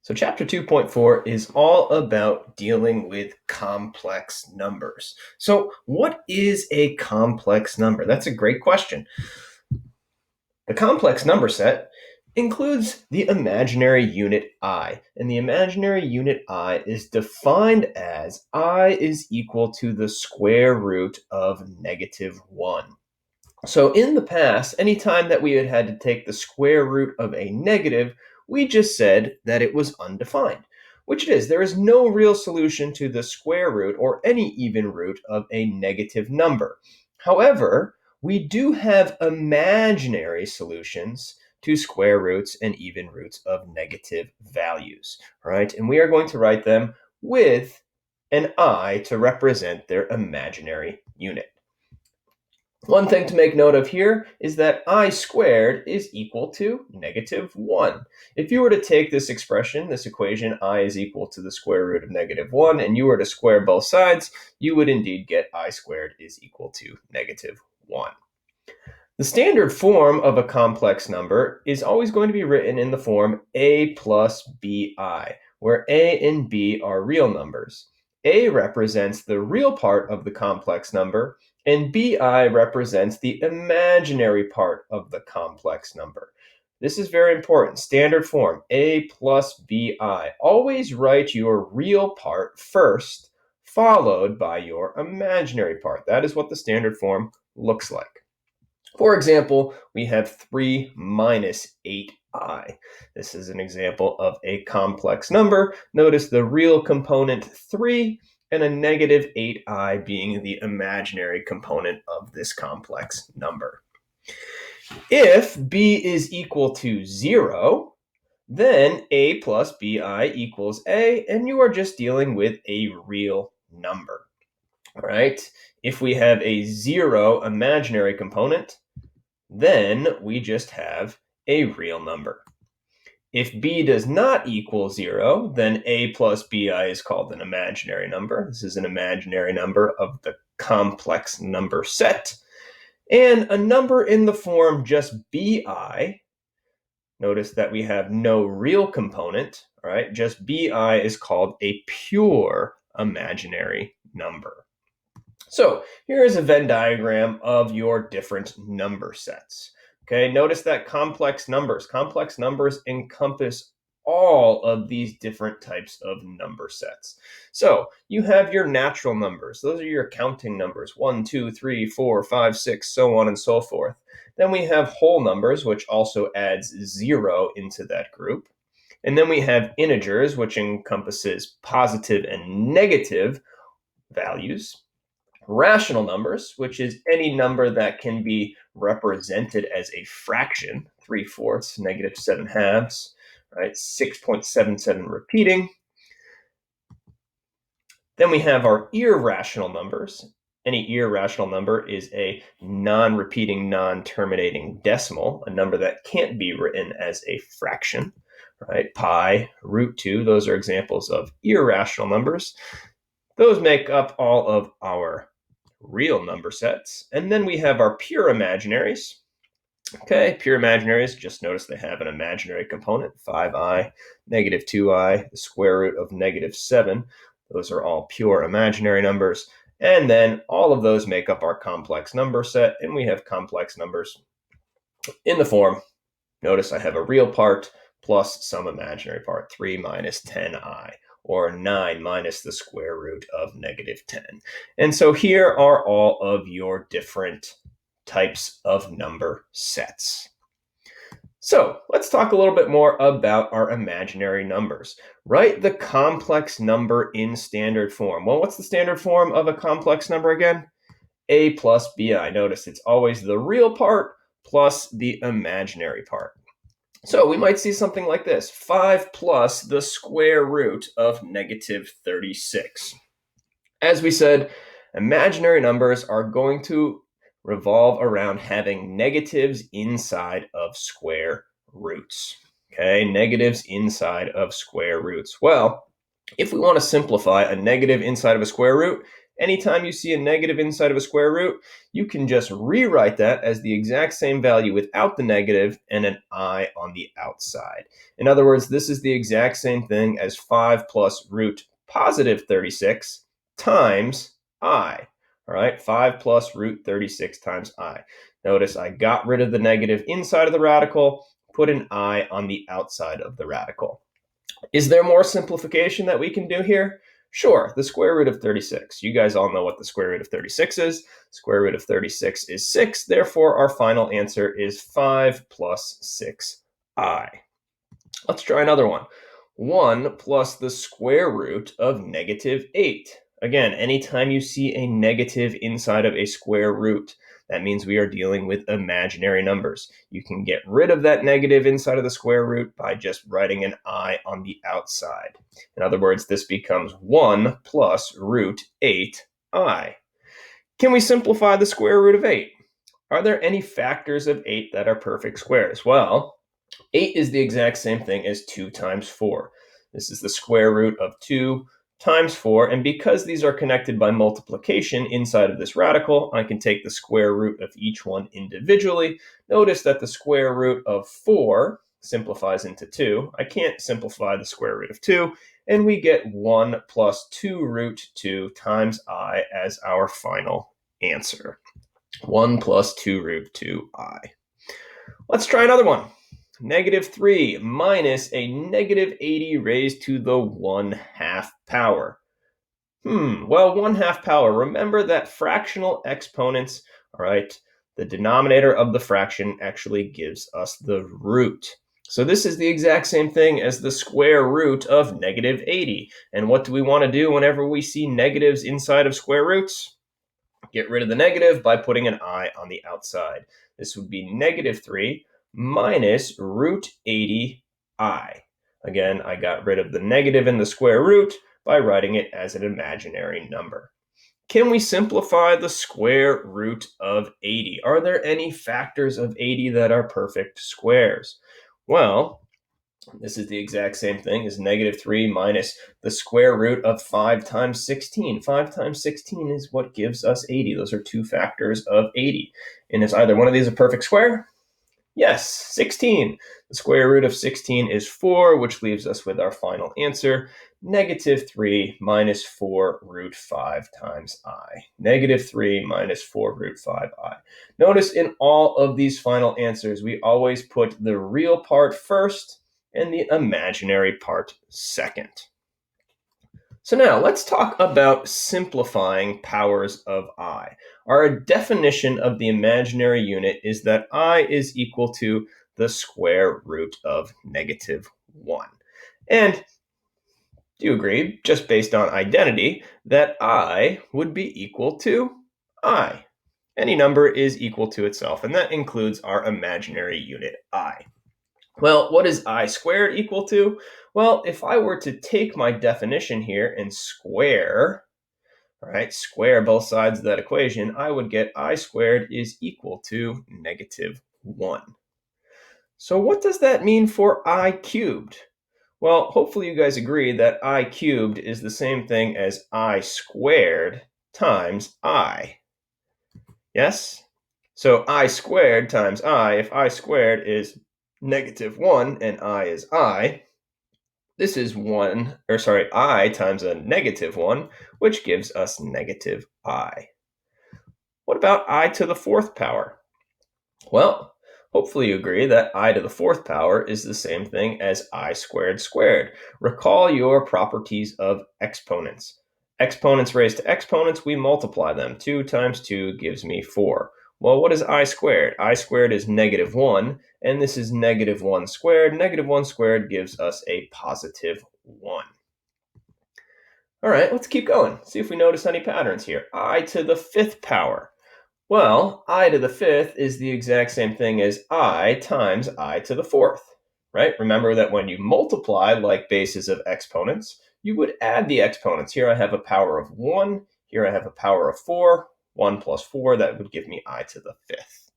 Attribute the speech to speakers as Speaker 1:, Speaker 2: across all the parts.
Speaker 1: So chapter 2.4 is all about dealing with complex numbers. So what is a complex number? That's a great question. The complex number set includes the imaginary unit I, and the imaginary unit I is defined as I is equal to the square root of -1. So in the past, anytime that we had to take the square root of a negative, we just said that it was undefined, which it is. There is no real solution to the square root or any even root of a negative number. However, we do have imaginary solutions to square roots and even roots of negative values, right? And we are going to write them with an I to represent their imaginary unit. One thing to make note of here is that I squared is equal to -1. If you were to take this expression, this equation, I is equal to the square root of -1, and you were to square both sides, you would indeed get I squared is equal to -1. The standard form of a complex number is always going to be written in the form a plus bi, where a and b are real numbers. A represents the real part of the complex number, and bi represents the imaginary part of the complex number. This is very important. Standard form, a plus bi. Always write your real part first, followed by your imaginary part. That is what the standard form looks like. For example, we have 3 minus 8i. This is an example of a complex number. Notice the real component 3 and a negative 8i being the imaginary component of this complex number. If b is equal to 0, then a plus bi equals a, and you are just dealing with a real number. All right? If we have a 0 imaginary component, then we just have a real number. If b does not equal 0, then a plus bi is called an imaginary number. This is an imaginary number of the complex number set. And a number in the form just bi, notice that we have no real component, all right? Just bi is called a pure imaginary number. So here is a Venn diagram of your different number sets. Okay, notice that complex numbers encompass all of these different types of number sets. So you have your natural numbers. Those are your counting numbers, 1, 2, 3, 4, 5, 6, so on and so forth. Then we have whole numbers, which also adds 0 into that group. And then we have integers, which encompasses positive and negative values. Rational numbers, which is any number that can be represented as a fraction, 3/4, -7/2, right? 6.77 repeating. Then we have our irrational numbers. Any irrational number is a non-repeating, non-terminating decimal, a number that can't be written as a fraction, right? Pi, √2, those are examples of irrational numbers. Those make up all of our real number sets. And then we have our pure imaginaries. Okay, pure imaginaries, just notice they have an imaginary component, 5i, -2i, the square root of -7. Those are all pure imaginary numbers. And then all of those make up our complex number set, and we have complex numbers in the form, notice I have a real part plus some imaginary part, 3 minus 10i, or 9 minus the square root of -10. And so here are all of your different types of number sets. So let's talk a little bit more about our imaginary numbers. Write the complex number in standard form. Well, what's the standard form of a complex number again? A plus bi. Notice it's always the real part plus the imaginary part. So we might see something like this, 5 plus the square root of -36. As we said, imaginary numbers are going to revolve around having negatives inside of square roots. Okay, negatives inside of square roots. Well, if we want to simplify a negative inside of a square root, Anytime you see a negative inside of a square root, you can just rewrite that as the exact same value without the negative and an I on the outside. In other words, this is the exact same thing as 5 plus root positive 36 times I. All right, 5 plus root 36 times I. Notice I got rid of the negative inside of the radical, put an I on the outside of the radical. Is there more simplification that we can do here? Sure, the square root of 36. You guys all know what the square root of 36 is. Square root of 36 is 6. Therefore, our final answer is 5 plus 6i. Let's try another one. 1 plus the square root of negative 8. Again, anytime you see a negative inside of a square root, that means we are dealing with imaginary numbers. You can get rid of that negative inside of the square root by just writing an I on the outside. In other words, this becomes 1 plus root 8i. Can we simplify the square root of 8? Are there any factors of 8 that are perfect squares? Well, 8 is the exact same thing as 2 times 4. This is the square root of 2 times 4, and because these are connected by multiplication inside of this radical, I can take the square root of each one individually. Notice that the square root of 4 simplifies into 2. I can't simplify the square root of 2, and we get 1 plus 2 root 2 times I as our final answer. 1 plus 2 root 2i. Let's try another one. Negative 3 minus a negative 80 raised to the 1/2 power. Well, 1/2 power. Remember that fractional exponents, all right, the denominator of the fraction actually gives us the root. So this is the exact same thing as the square root of negative 80. And what do we want to do whenever we see negatives inside of square roots? Get rid of the negative by putting an I on the outside. This would be negative 3 minus root 80i. Again, I got rid of the negative in the square root by writing it as an imaginary number. Can we simplify the square root of 80? Are there any factors of 80 that are perfect squares? Well, this is the exact same thing as negative 3 minus the square root of 5 times 16. 5 times 16 is what gives us 80. Those are two factors of 80. And is either one of these a perfect square? Yes, 16. The square root of 16 is 4, which leaves us with our final answer, negative 3 minus 4 root 5 times I. Negative 3 minus 4 root 5i. Notice in all of these final answers, we always put the real part first and the imaginary part second. So now let's talk about simplifying powers of I. Our definition of the imaginary unit is that I is equal to the square root of negative 1. And do you agree, just based on identity, that I would be equal to I? Any number is equal to itself, and that includes our imaginary unit I. Well, what is I squared equal to? Well, if I were to take my definition here and square, all right, square both sides of that equation, I would get I squared is equal to negative 1. So what does that mean for I cubed? Well, hopefully you guys agree that I cubed is the same thing as I squared times I. Yes? So I squared times I, if I squared is negative 1 and I is I, this is I times a negative 1, which gives us negative I. What about I to the 4th power? Well, hopefully you agree that I to the 4th power is the same thing as I squared squared. Recall your properties of exponents. Exponents raised to exponents, we multiply them. 2 times 2 gives me 4. Well, what is I squared? I squared is negative 1, and this is negative 1 squared. Negative 1 squared gives us a positive 1. All right, let's keep going. See if we notice any patterns here. I to the 5th power. Well, I to the 5th is the exact same thing as I times I to the 4th, right? Remember that when you multiply like bases of exponents, you would add the exponents. Here I have a power of 1. Here I have a power of 4. 1 plus 4, that would give me I to the 5th.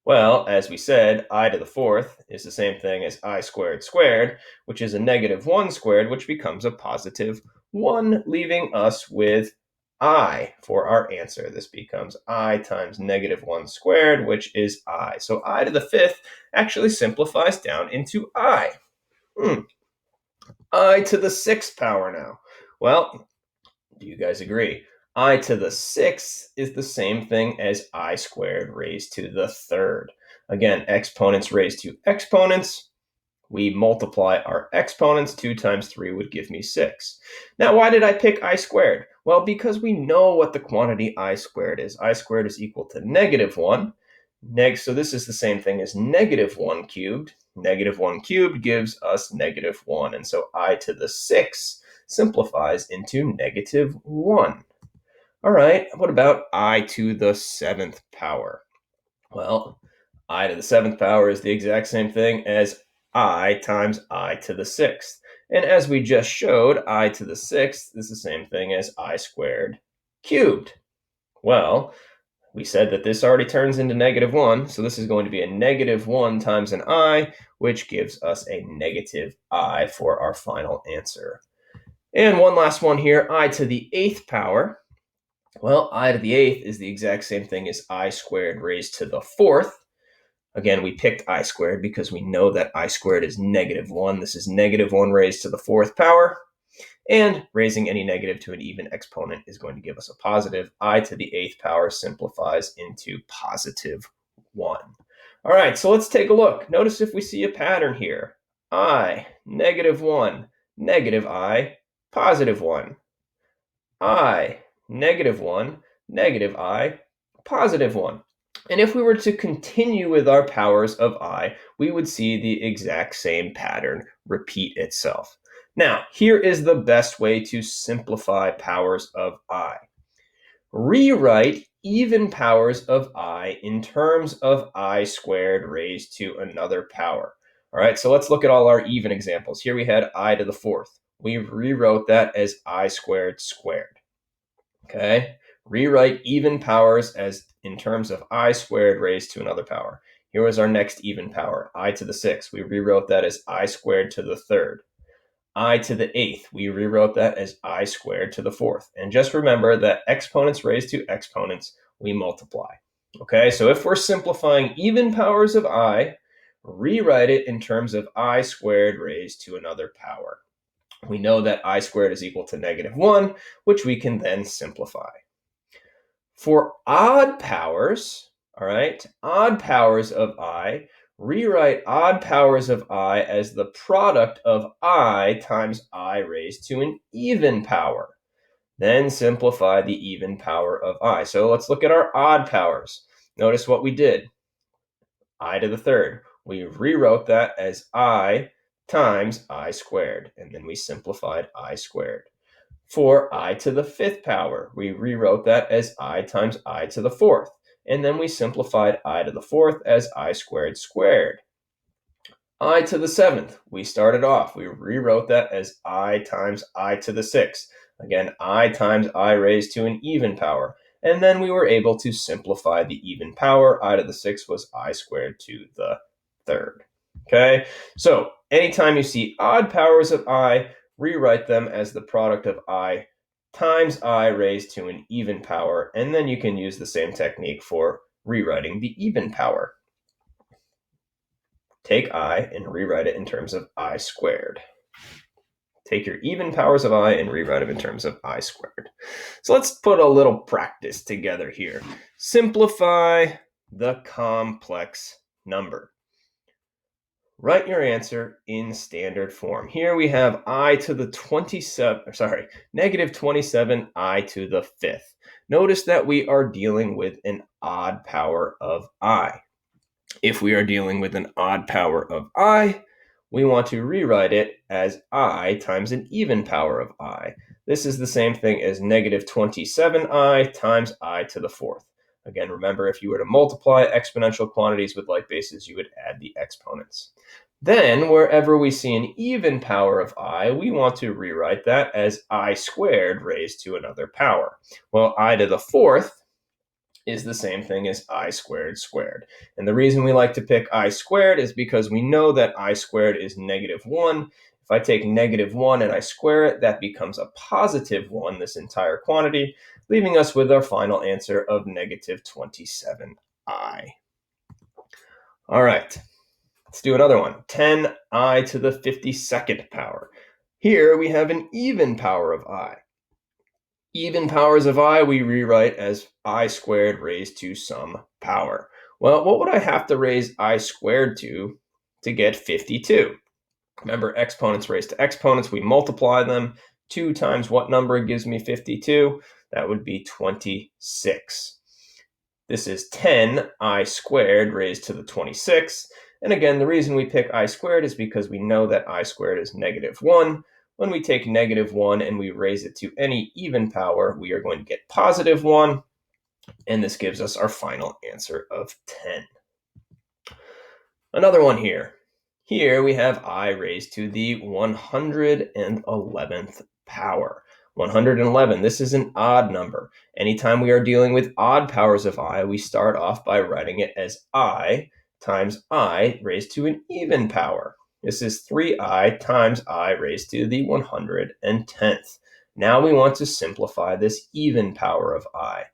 Speaker 1: Well, as we said, I to the 4th is the same thing as I squared squared, which is a negative 1 squared, which becomes a positive 1, leaving us with I for our answer. This becomes I times -1 squared, which is I. So I to the 5th actually simplifies down into I. I to the 6th power now. Well, do you guys agree? I to the 6th is the same thing as I squared raised to the 3rd. Again, exponents raised to exponents. We multiply our exponents. 2 times 3 would give me 6. Now, why did I pick I squared? Well, because we know what the quantity I squared is. I squared is equal to -1. So this is the same thing as -1 cubed. -1 cubed gives us -1. And so I to the 6 simplifies into -1. All right, what about I to the 7th power? Well, I to the 7th power is the exact same thing as I times I to the 6th. And as we just showed, I to the 6th is the same thing as I squared cubed. Well, we said that this already turns into -1, so this is going to be a -1 times an I, which gives us a -I for our final answer. And one last one here, I to the 8th power. Well, I to the 8th is the exact same thing as I squared raised to the 4th. Again, we picked I squared because we know that I squared is -1. This is -1 raised to the 4th power. And raising any negative to an even exponent is going to give us a positive. I to the 8th power simplifies into +1. All right, so let's take a look. Notice if we see a pattern here. I, -1, I, +1. I, -1, I, +1. And if we were to continue with our powers of I, we would see the exact same pattern repeat itself. Now, here is the best way to simplify powers of I. Rewrite even powers of I in terms of I squared raised to another power. All right, so let's look at all our even examples. Here we had I to the 4th. We rewrote that as I squared squared. Okay, rewrite even powers as in terms of I squared raised to another power. Here was our next even power, I to the 6th. We rewrote that as I squared to the 3rd. I to the 8th, we rewrote that as I squared to the 4th. And just remember that exponents raised to exponents, we multiply. Okay, so if we're simplifying even powers of I, rewrite it in terms of I squared raised to another power. We know that I squared is equal to -1, which we can then simplify. For odd powers, all right, odd powers of I, rewrite odd powers of I as the product of I times I raised to an even power. Then simplify the even power of I. So let's look at our odd powers. Notice what we did. I to the 3rd. We rewrote that as I times I squared, and then we simplified I squared. For I to the 5th power, we rewrote that as I times I to the 4th, and then we simplified I to the 4th as I squared squared. I to the 7th, we started off, we rewrote that as I times I to the 6th. Again, I times I raised to an even power. And then we were able to simplify the even power. I to the 6th was I squared to the 3rd. Okay, so anytime you see odd powers of I, rewrite them as the product of I times I raised to an even power. And then you can use the same technique for rewriting the even power. Take I and rewrite it in terms of I squared. Take your even powers of I and rewrite them in terms of I squared. So let's put a little practice together here. Simplify the complex number. Write your answer in standard form. Here we have I to the -27 I to the 5th. Notice that we are dealing with an odd power of I. If we are dealing with an odd power of I, we want to rewrite it as I times an even power of I. This is the same thing as -27I times I to the 4th. Again, remember, if you were to multiply exponential quantities with like bases, you would add the exponents. Then, wherever we see an even power of I, we want to rewrite that as I squared raised to another power. Well, I to the 4th is the same thing as I squared squared. And the reason we like to pick I squared is because we know that I squared is -1. If I take negative 1 and I square it, that becomes a positive 1, this entire quantity, leaving us with our final answer of negative 27i. All right, let's do another one. 10i to the 52nd power. Here we have an even power of I. Even powers of I we rewrite as I squared raised to some power. Well, what would I have to raise I squared to get 52? Remember, exponents raised to exponents, we multiply them. 2 times what number gives me 52? That would be 26. This is 10i squared raised to the 26th. And again, the reason we pick I squared is because we know that I squared is negative 1. When we take negative 1 and we raise it to any even power, we are going to get positive 1. And this gives us our final answer of 10. Another one here. Here we have I raised to the 111th power. 111, this is an odd number. Anytime we are dealing with odd powers of I, we start off by writing it as I times I raised to an even power. This is 3i times I raised to the 110th. Now we want to simplify this even power of I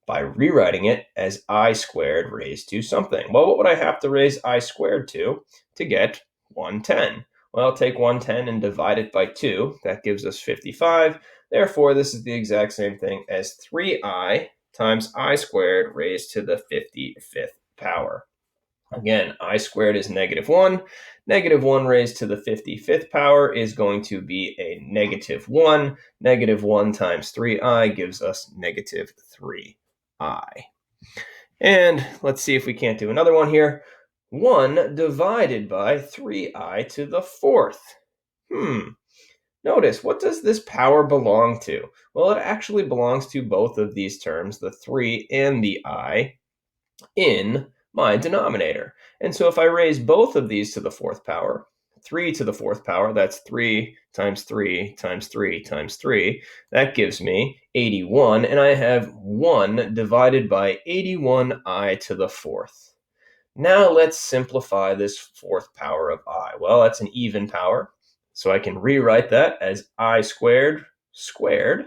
Speaker 1: by rewriting it as I squared raised to something. Well, what would I have to raise I squared to get 110? Well, take 110 and divide it by 2. That gives us 55. Therefore, this is the exact same thing as 3i times I squared raised to the 55th power. Again, I squared is negative 1. Negative 1 raised to the 55th power is going to be a negative 1. Negative 1 times 3i gives us negative 3i. And let's see if we can't do another one here. 1 divided by 3i to the 4th. Notice, what does this power belong to? Well, it actually belongs to both of these terms, the 3 and the I, in my denominator. And so if I raise both of these to the 4th power, 3 to the 4th power, that's 3 times 3 times 3 times 3. That gives me 81, and I have 1 divided by 81i to the 4th. Now let's simplify this 4th power of I. Well, that's an even power, so I can rewrite that as I squared squared.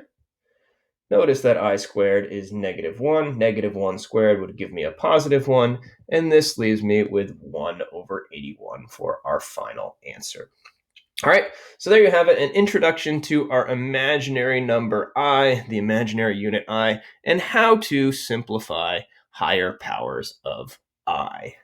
Speaker 1: Notice that I squared is negative 1. Negative 1 squared would give me a positive 1, and this leaves me with 1 over 81 for our final answer. All right, so there you have it, an introduction to our imaginary number I, the imaginary unit I, and how to simplify higher powers of I.